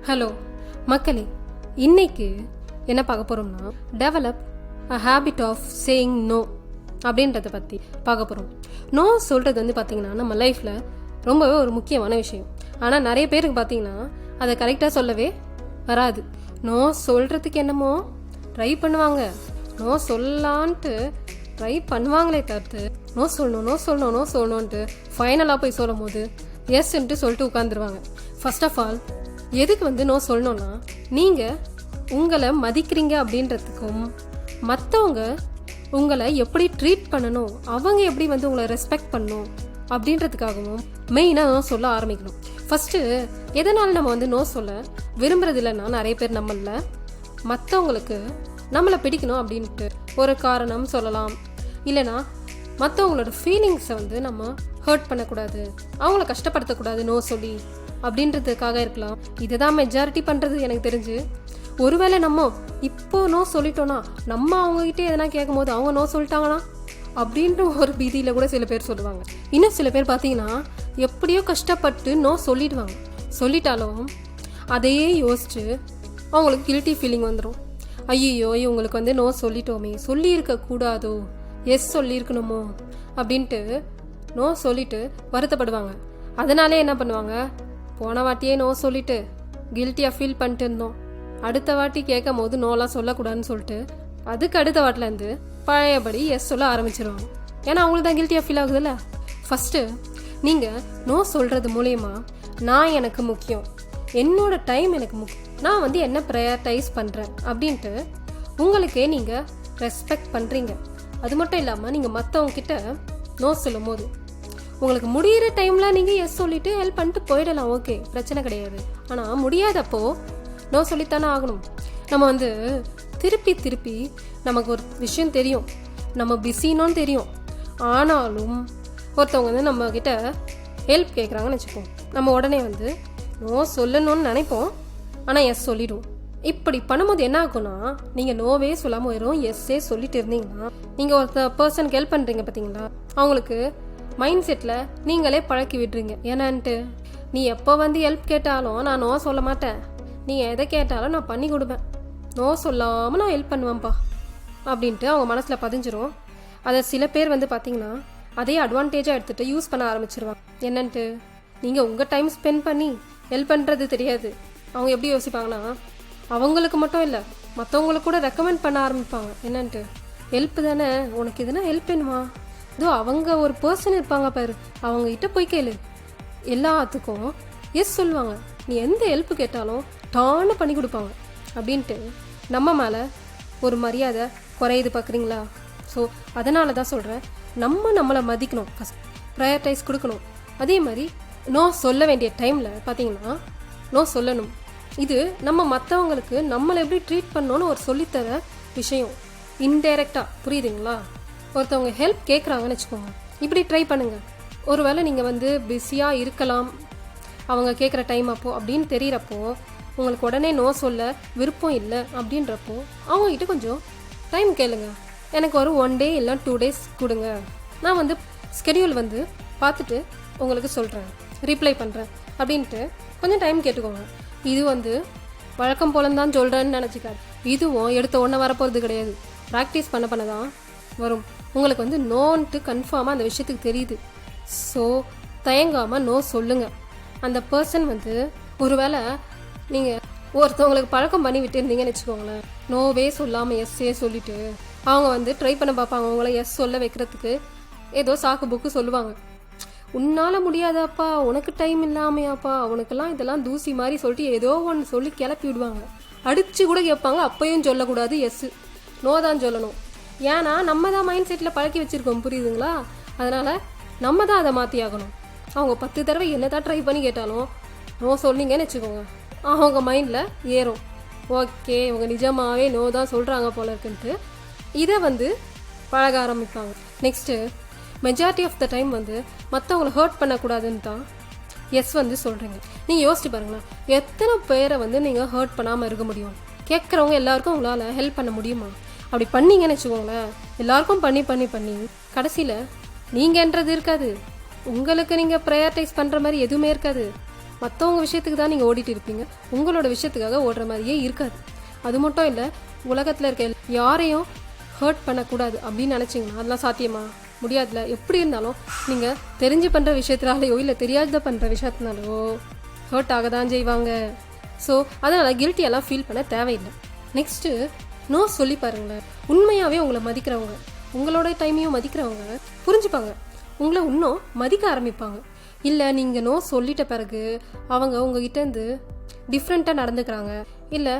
Hello மக்களே, இன்னைக்கு என்ன பார்க்க போகிறோம்னா develop a habit of saying no அப்படின்றத பற்றி பார்க்க போகிறோம். நோ சொல்கிறது வந்து பார்த்திங்கன்னா நம்ம லைஃப்பில் ரொம்பவே ஒரு முக்கியமான விஷயம். ஆனால் நிறைய பேருக்கு பார்த்திங்கன்னா அதை கரெக்டாக சொல்லவே வராது. நோ சொல்கிறதுக்கு என்னமோ ட்ரை பண்ணுவாங்க, நோ சொல்லலான்ட்டு ட்ரை பண்ணுவாங்களே தவிர்த்து நோ சொல்லணுன்ட்டு ஃபைனலாக போய் சொல்லும் போது எஸ்ன்ட்டு சொல்லிட்டு உட்காந்துருவாங்க. ஃபர்ஸ்ட் ஆஃப் ஆல் எதுக்கு வந்து நோ சொல்லணும்னா, நீங்கள் உங்களை மதிக்கிறீங்க அப்படின்றதுக்கும் மற்றவங்க உங்களை எப்படி ட்ரீட் பண்ணணும், அவங்க எப்படி வந்து உங்களை ரெஸ்பெக்ட் பண்ணணும் அப்படின்றதுக்காகவும் மெயினாக நோ சொல்ல ஆரம்பிக்கணும். ஃபஸ்ட்டு எதனால் நம்ம வந்து நோ சொல்ல விரும்புறது இல்லைன்னா, நிறைய பேர் நம்மள மற்றவங்களுக்கு நம்மளை பிடிக்கணும் அப்படின்ட்டு ஒரு காரணம் சொல்லலாம். இல்லைனா மற்றவங்களோட ஃபீலிங்ஸை வந்து நம்ம ஹர்ட் பண்ணக்கூடாது, அவங்கள கஷ்டப்படுத்தக்கூடாது நோ சொல்லி அப்படின்றதுக்காக இருக்கலாம். இதுதான் மெஜாரிட்டி பண்ணுறது எனக்கு தெரிஞ்சு. ஒருவேளை நம்ம இப்போ நோ சொல்லிட்டோன்னா, நம்ம அவங்ககிட்ட எதனா கேட்கும் போது அவங்க நோ சொல்லிட்டாங்கன்னா அப்படின்ற ஒரு பீதியில் கூட சில பேர் சொல்லுவாங்க. இன்னும் சில பேர் பார்த்தீங்கன்னா எப்படியோ கஷ்டப்பட்டு நோ சொல்லிடுவாங்க. சொல்லிட்டாலும் அதையே யோசிச்சு அவங்களுக்கு கில்ட்டி ஃபீலிங் வந்துடும். ஐயோ இவங்களுக்கு வந்து நோ சொல்லிட்டோமே, சொல்லியிருக்கக்கூடாதோ, எஸ் சொல்லியிருக்கணுமோ அப்படின்ட்டு நோ சொல்லிட்டு வருத்தப்படுவாங்க. அதனாலே என்ன பண்ணுவாங்க, போன வாட்டியே நோ சொல்லிட்டு கில்ட்டியாக ஃபீல் பண்ணிட்டு இருந்தோம், அடுத்த வாட்டி கேட்கும் போது நோலாம் சொல்லக்கூடாதுன்னு சொல்லிட்டு அதுக்கு அடுத்த வாட்டிலேருந்து பழையபடி எஸ் சொல்ல ஆரம்பிச்சிருவாங்க. ஏன்னா அவங்களுக்கு தான் கில்ட்டியாக ஃபீல் ஆகுதுல்ல. ஃபஸ்ட்டு நீங்கள் நோ சொல்கிறது மூலயமா நான் எனக்கு முக்கியம், என்னோட டைம் எனக்கு முக்கியம், நான் வந்து என்ன ப்ரையாரிட்டைஸ் பண்ணுறேன் அப்படின்ட்டு உங்களுக்கே நீங்கள் ரெஸ்பெக்ட் பண்ணுறீங்க. அது மட்டும் இல்லாமல் நீங்கள் மற்றவங்கக்கிட்ட நோ சொல்லும் போது உங்களுக்கு முடிகிற டைமில் நீங்கள் எஸ் சொல்லிவிட்டு ஹெல்ப் பண்ணிட்டு போயிடலாம், ஓகே, பிரச்சனை கிடையாது. ஆனால் முடியாதப்போ நோ சொல்லித்தானே ஆகணும். நம்ம வந்து திருப்பி நமக்கு ஒரு விஷயம் தெரியும், நம்ம பிஸின்னு தெரியும், ஆனாலும் ஒருத்தவங்க வந்து நம்மக்கிட்ட ஹெல்ப் கேட்குறாங்கன்னு வச்சுப்போம், நம்ம உடனே வந்து நோ சொல்லணும்னு நினைப்போம், ஆனால் எஸ் சொல்லிடுவோம். இப்படி பண்ணும்போது என்ன ஆகும்னா, நீங்கள் நோவே சொல்லாமல் வரும் எஸ்ஸே சொல்லிட்டு இருந்தீங்கன்னா, நீங்கள் ஒருத்த பர்சனுக்கு ஹெல்ப் பண்ணுறீங்க பார்த்தீங்களா, அவங்களுக்கு மைண்ட் செட்டில் நீங்களே பழக்கி விட்டுறீங்க. ஏன்னான்ட்டு நீ எப்போ வந்து ஹெல்ப் கேட்டாலும் நான் நோ சொல்ல மாட்டேன், நீ எதை கேட்டாலும் நான் பண்ணி கொடுப்பேன், நோ சொல்லாமல் நான் ஹெல்ப் பண்ணுவேன்ப்பா அப்படின்ட்டு அவங்க மனசில் பதிஞ்சிரும். அதை சில பேர் வந்து பார்த்தீங்கன்னா அதே அட்வான்டேஜாக எடுத்துகிட்டு யூஸ் பண்ண ஆரம்பிச்சிருவாங்க. என்னன்ட்டு நீங்கள் உங்கள் டைம் ஸ்பெண்ட் பண்ணி ஹெல்ப் பண்ணுறது தெரியாது. அவங்க எப்படி யோசிப்பாங்கன்னா, அவங்களுக்கு மட்டும் இல்லை மற்றவங்களுக்கு கூட ரெக்கமெண்ட் பண்ண ஆரம்பிப்பாங்க. என்னன்ட்டு ஹெல்ப் தானே, உனக்கு எதுனா ஹெல்ப் வேணுமா, இதோ அவங்க ஒரு பர்சன் இருப்பாங்க பாரு, அவங்ககிட்ட போய் கேளு, எல்லாத்துக்கும் எஸ் சொல்லுவாங்க, நீ எந்த ஹெல்ப் கேட்டாலும் டான்னு பண்ணி கொடுப்பாங்க அப்படின்ட்டு நம்ம மேலே ஒரு மரியாதை குறையுது பார்க்குறீங்களா. ஸோ அதனால தான் சொல்கிறேன், நம்மளை மதிக்கணும், ஃபஸ்ட் ப்ரையாரிட்டைஸ் கொடுக்கணும். அதே மாதிரி நோ சொல்ல வேண்டிய டைமில் பார்த்தீங்கன்னா நோ சொல்லணும். இது நம்ம மற்றவங்களுக்கு நம்மளை எப்படி ட்ரீட் பண்ணணும்னு ஒரு சொல்லித்தர விஷயம், இன்டைரக்டாக, புரியுதுங்களா. ஒருத்தவங்க ஹெல்ப் கேட்குறாங்கன்னு வச்சுக்கோங்க, இப்படி ட்ரை பண்ணுங்கள். ஒருவேளை நீங்கள் வந்து பிஸியாக இருக்கலாம் அவங்க கேட்குற டைம் அப்போது அப்படின்னு தெரிகிறப்போ, உங்களுக்கு உடனே நோ சொல்ல விருப்பம் இல்லை அப்படின்றப்போ அவங்ககிட்ட கொஞ்சம் டைம் கேளுங்க. எனக்கு ஒரு 1 day இல்லை 2 days கொடுங்க, நான் வந்து ஸ்கெடியூல் வந்து பார்த்துட்டு உங்களுக்கு சொல்கிறேன், ரிப்ளை பண்ணுறேன் அப்படின்ட்டு கொஞ்சம் டைம் கேட்டுக்கோங்க. இது வந்து வழக்கம் போலன்னு தான் சொல்கிறேன்னு நினச்சிக்காது, இதுவும் எடுத்த உடனே வரப்போகிறது கிடையாது, ப்ராக்டிஸ் பண்ண தான் வரும். உங்களுக்கு வந்து நோன்ட்டு கன்ஃபார்மாக அந்த விஷயத்துக்கு தெரியுது. ஸோ தயங்காமல் நோ சொல்லுங்கள். அந்த பர்சன் வந்து ஒருவேளை நீங்கள் ஒருத்தவங்களுக்கு பழக்கம் பண்ணி விட்டுருந்தீங்கன்னு வச்சுக்கோங்களேன், நோவே சொல்லாமல் எஸ்ஸே சொல்லிவிட்டு அவங்க வந்து ட்ரை பண்ண பார்ப்பாங்க அவங்கள எஸ் சொல்ல வைக்கிறதுக்கு, ஏதோ சாக்கு புக்கு சொல்லுவாங்க, உன்னால் முடியாதாப்பா, உனக்கு டைம் இல்லாமையாப்பா, உனக்கெல்லாம் இதெல்லாம் தூசி மாதிரி சொல்லிட்டு ஏதோ ஒன்று சொல்லி கிளப்பி விடுவாங்க. அடித்து கூட கேட்பாங்க, அப்பையும் சொல்லக்கூடாது, எஸ்ஸு நோ தான் சொல்லணும். ஏன்னா நம்ம தான் மைண்ட் செட்டில் பழக்கி வச்சுருக்கோம், புரியுதுங்களா. அதனால் நம்ம தான் அதை மாற்றி ஆகணும். அவங்க 10 தடவை என்ன தான் ட்ரை பண்ணி கேட்டாலும் நோ சொன்னீங்கன்னு வச்சுக்கோங்க, அவங்க மைண்டில் ஏறும், ஓகே இவங்க நிஜமாகவே நோ தான் சொல்கிறாங்க போல இருக்குன்ட்டு இதை வந்து பழக ஆரம்பிப்பாங்க. Next majority of the time வந்து மற்றவங்களை ஹர்ட் பண்ணக்கூடாதுன்னு தான் எஸ் வந்து சொல்கிறீங்க. நீங்கள் யோசிச்சு பாருங்களேன், எத்தனை பேரை வந்து நீங்கள் ஹர்ட் பண்ணாமல் இருக்க முடியும், கேட்குறவங்க எல்லாருக்கும் உங்களால் ஹெல்ப் பண்ண முடியுமா. அப்படி பண்ணிங்கன்னு வச்சுக்கோங்களேன், எல்லாருக்கும் பண்ணி கடைசியில் நீங்கன்றது இருக்காது, உங்களுக்கு நீங்கள் ப்ரையாரிட்டைஸ் பண்ணுற மாதிரி எதுவுமே இருக்காது, மற்றவங்க விஷயத்துக்கு தான் நீங்கள் ஓடிட்டு இருப்பீங்க, உங்களோட விஷயத்துக்காக ஓடுற மாதிரியே இருக்காது. அது மட்டும் இல்லை, உலகத்தில் இருக்க யாரையும் ஹர்ட் பண்ணக்கூடாது அப்படின்னு நினச்சிங்கன்னா அதெல்லாம் சாத்தியமா முடியாதுல. எப்படி இருந்தாலும் நீங்கள் தெரிஞ்சு பண்ணுற விஷயத்தினாலையோ இல்லை தெரியாத பண்ணுற விஷயத்தினாலையோ ஹர்ட் ஆக தான் செய்வாங்க. ஸோ அதனால் கில்ட்டியெல்லாம் ஃபீல் பண்ண தேவையில்லை. நெக்ஸ்ட்டு நோ சொல்லி பாருங்களேன். உண்மையாகவே உங்களை மதிக்கிறவங்க, உங்களோட டைமையும் மதிக்கிறவங்க புரிஞ்சுப்பாங்க, உங்களை இன்னும் மதிக்க ஆரம்பிப்பாங்க. இல்லை நீங்கள் நோ சொல்லிட்ட பிறகு அவங்க உங்ககிட்டேருந்து டிஃப்ரெண்ட்டாக நடந்துக்கிறாங்க, இல்லை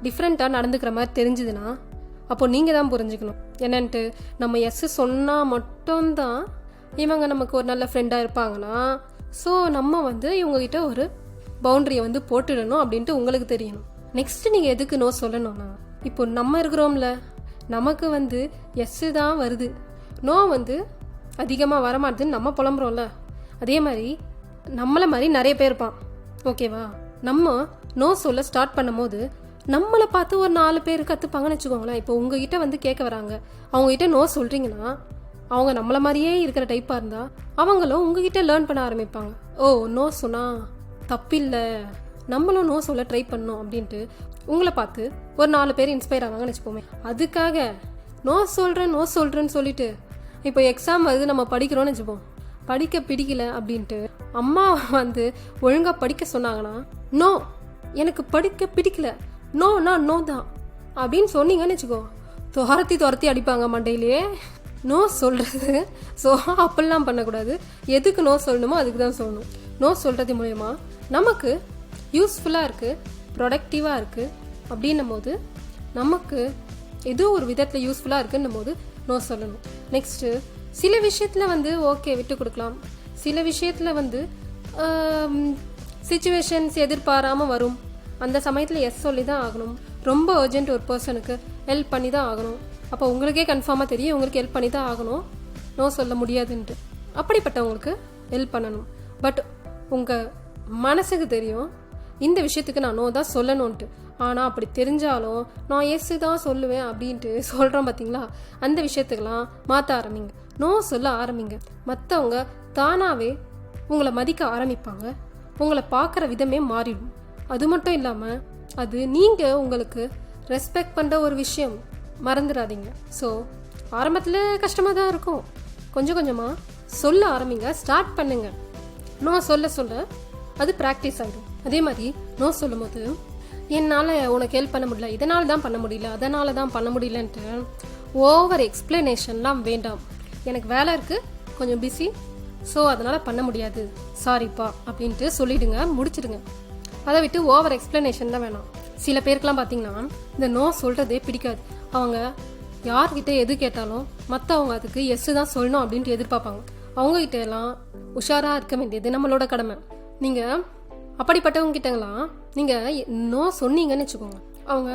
டிஃப்ரெண்ட்டாக நடந்துக்கிற மாதிரி தெரிஞ்சுதுன்னா அப்போது நீங்கள் தான் புரிஞ்சுக்கணும் என்னன்ட்டு. நம்ம எஸ் சொன்னால் மட்டும்தான் இவங்க நமக்கு ஒரு நல்ல ஃப்ரெண்டாக இருப்பாங்கன்னா, ஸோ நம்ம இவங்ககிட்ட ஒரு பவுண்ட்ரியை போட்டுடணும் அப்படின்ட்டு உங்களுக்கு தெரியணும். நெக்ஸ்ட்டு நீங்கள் எதுக்கு நோ சொல்லணும்னா, இப்போ நம்ம இருக்கிறோம்ல, நமக்கு எஸ்ஸு தான் வருது, நோ அதிகமாக வரமாட்டுதுன்னு நம்ம புலம்புறோம்ல. அதே மாதிரி நம்மளை மாதிரி நிறைய பேர் இருப்பான், ஓகேவா? நம்ம நோ சொல்ல ஸ்டார்ட் பண்ணும் போது நம்மளை பார்த்து ஒரு 4 பேர் கற்றுப்பாங்கன்னு வச்சுக்கோங்களேன். இப்போ உங்ககிட்ட கேட்க வராங்க, அவங்ககிட்ட நோ சொல்கிறீங்கன்னா அவங்க நம்மளை மாதிரியே இருக்கிற டைப்பாக இருந்தால் அவங்களும் உங்ககிட்ட லேர்ன் பண்ண ஆரம்பிப்பாங்க. ஓ, நோ சொன்னால் தப்பில்லை, நம்மளும் நோ சொல்ல ட்ரை பண்ணோம் அப்படின்ட்டு உங்களை பார்த்து ஒரு 4 பேர் இன்ஸ்பயர் ஆவாங்கன்னு வச்சுக்கோமே. அதுக்காக நோ சொல்கிறேன்னு சொல்லிட்டு இப்போ எக்ஸாம் வருது, நம்ம படிக்கிறோன்னு வச்சுப்போம், படிக்க பிடிக்கல அப்படின்ட்டு அம்மா ஒழுங்காக படிக்க சொன்னாங்கன்னா, நோ எனக்கு படிக்க பிடிக்கல, நோனா நோ தான் அப்படின்னு சொன்னீங்கன்னு வச்சுக்கோ, துரத்தி அடிப்பாங்க மண்டையிலேயே. நோ சொல்கிறது, ஸோ அப்படிலாம் பண்ணக்கூடாது. எதுக்கு நோ சொல்லணுமோ அதுக்கு தான் சொல்லணும். நோ சொல்கிறது மூலயமா நமக்கு யூஸ்ஃபுல்லாக இருக்குது, ப்ரொடக்டிவாக இருக்குது அப்படின்னும் போது, நமக்கு ஏதோ ஒரு விதத்தில் யூஸ்ஃபுல்லாக இருக்குன்னும் போது நோ சொல்லணும். நெக்ஸ்ட்டு சில விஷயத்தில் ஓகே விட்டு கொடுக்கலாம், சில விஷயத்தில் சிச்சுவேஷன்ஸ் எதிர்பாராமல் வரும், அந்த சமயத்தில் எஸ் சொல்லி தான் ஆகணும். ரொம்ப அர்ஜென்ட் ஒரு பர்சனுக்கு ஹெல்ப் பண்ணி தான் ஆகணும், அப்போ உங்களுக்கே கன்ஃபார்மாக தெரியும் உங்களுக்கு ஹெல்ப் பண்ணி தான் ஆகணும், நோ சொல்ல முடியாதுன்ட்டு. அப்படிப்பட்டவங்களுக்கு ஹெல்ப் பண்ணணும். பட் உங்கள் மனசுக்கு தெரியும் இந்த விஷயத்துக்கு நான் நோ தான் சொல்லணுன்ட்டு. ஆனால் அப்படி தெரிஞ்சாலும் நான் எஸ் தான் சொல்லுவேன் அப்படின்ட்டு சொல்கிறோம் பார்த்தீங்களா, அந்த விஷயத்துக்கெல்லாம் மாற்ற ஆரம்பிங்க, நோ சொல்ல ஆரம்பிங்க. மற்றவங்க தானாகவே உங்களை மதிக்க ஆரம்பிப்பாங்க, உங்களை பார்க்குற விதமே மாறிடும். அது மட்டும் இல்லாமல் அது நீங்கள் உங்களுக்கு ரெஸ்பெக்ட் பண்ணுற ஒரு விஷயம், மறந்துடாதீங்க. ஸோ ஆரம்பத்தில் கஷ்டமாக தான் இருக்கும், கொஞ்சம் கொஞ்சமாக சொல்ல ஆரம்பிங்க, ஸ்டார்ட் பண்ணுங்க. நோ சொல்ல சொல்ல அது ப்ராக்டிஸ் ஆகிடும். அதே மாதிரி நோ சொல்லும் போது என்னால் உனக்கு ஹெல்ப் பண்ண முடியல, இதனால தான் பண்ண முடியல, அதனால தான் பண்ண முடியலன்ட்டு ஓவர் எக்ஸ்பிளனேஷன்லாம் வேண்டாம். எனக்கு வேலை இருக்குது, கொஞ்சம் பிஸி, ஸோ அதனால் பண்ண முடியாது, சாரிப்பா அப்படின்ட்டு சொல்லிவிடுங்க, முடிச்சிடுங்க. அதை விட்டு ஓவர் எக்ஸ்பிளனேஷன் தான் வேணாம். சில பேருக்கெலாம் பார்த்தீங்கன்னா இந்த நோ சொல்கிறதே பிடிக்காது. அவங்க யார்கிட்ட எது கேட்டாலும் மற்றவங்க அதுக்கு எஸ் தான் சொல்லணும் அப்படின்ட்டு எதிர்பார்ப்பாங்க. அவங்ககிட்ட எல்லாம் உஷாராக இருக்க வேண்டியது நம்மளோட கடமை. நீங்கள் அப்படிப்பட்டவங்க கிட்டங்களாம் நீங்கள் நோ சொன்னீங்கன்னு வச்சுக்கோங்க, அவங்க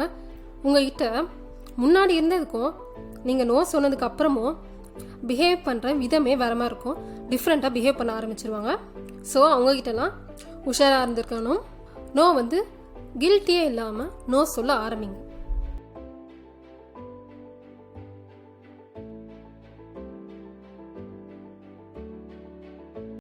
உங்ககிட்ட முன்னாடி இருந்ததுக்கும் நீங்கள் நோ சொன்னதுக்கு அப்புறமும் பிஹேவ் பண்ணுற விதமே வேற மாதிரி இருக்கும், டிஃப்ரெண்ட்டாக பிஹேவ் பண்ண ஆரம்பிச்சிருவாங்க. ஸோ அவங்ககிட்டலாம் உஷாராக இருந்திருக்கணும். நோ கில்ட்டியே இல்லாமல் நோ சொல்ல ஆரம்பிங்க.